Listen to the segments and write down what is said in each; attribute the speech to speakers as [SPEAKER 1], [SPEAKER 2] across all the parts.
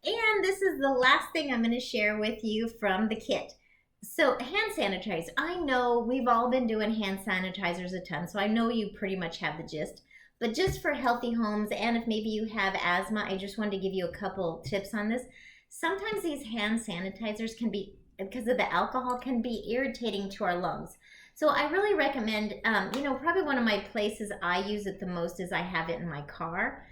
[SPEAKER 1] And this is the last thing I'm going to share with you from the kit. So, hand sanitizer. I know we've all been doing hand sanitizers a ton, so I know you pretty much have the gist. But just for healthy homes, and if maybe you have asthma, I just wanted to give you a couple tips on this. Sometimes these hand sanitizers can be, because of the alcohol, can be irritating to our lungs. So I really recommend, probably one of my places I use it the most is I have it in my car.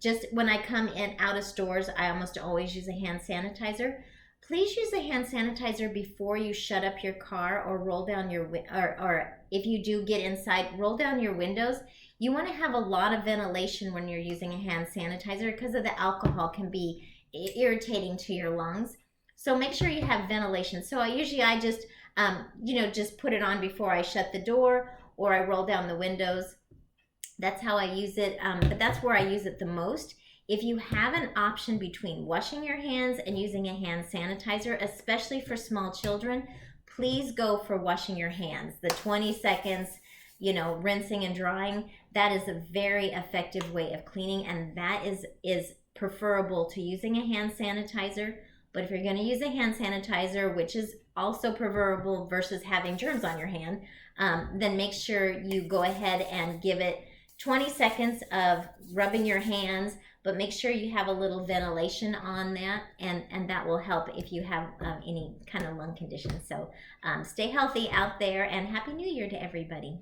[SPEAKER 1] Just when I come in out of stores, I almost always use a hand sanitizer. Please use a hand sanitizer before you shut up your car or roll down your or if you do get inside, roll down your windows. You want to have a lot of ventilation when you're using a hand sanitizer because of the alcohol can be irritating to your lungs. So make sure you have ventilation. So I just just put it on before I shut the door or I roll down the windows. That's how I use it, but that's where I use it the most. If you have an option between washing your hands and using a hand sanitizer, especially for small children, please go for washing your hands. The 20 seconds, rinsing and drying, that is a very effective way of cleaning, and that is preferable to using a hand sanitizer. But if you're going to use a hand sanitizer, which is also preferable versus having germs on your hand, then make sure you go ahead and give it 20 seconds of rubbing your hands, but make sure you have a little ventilation on that, and that will help if you have any kind of lung condition. So stay healthy out there, and Happy New Year to everybody.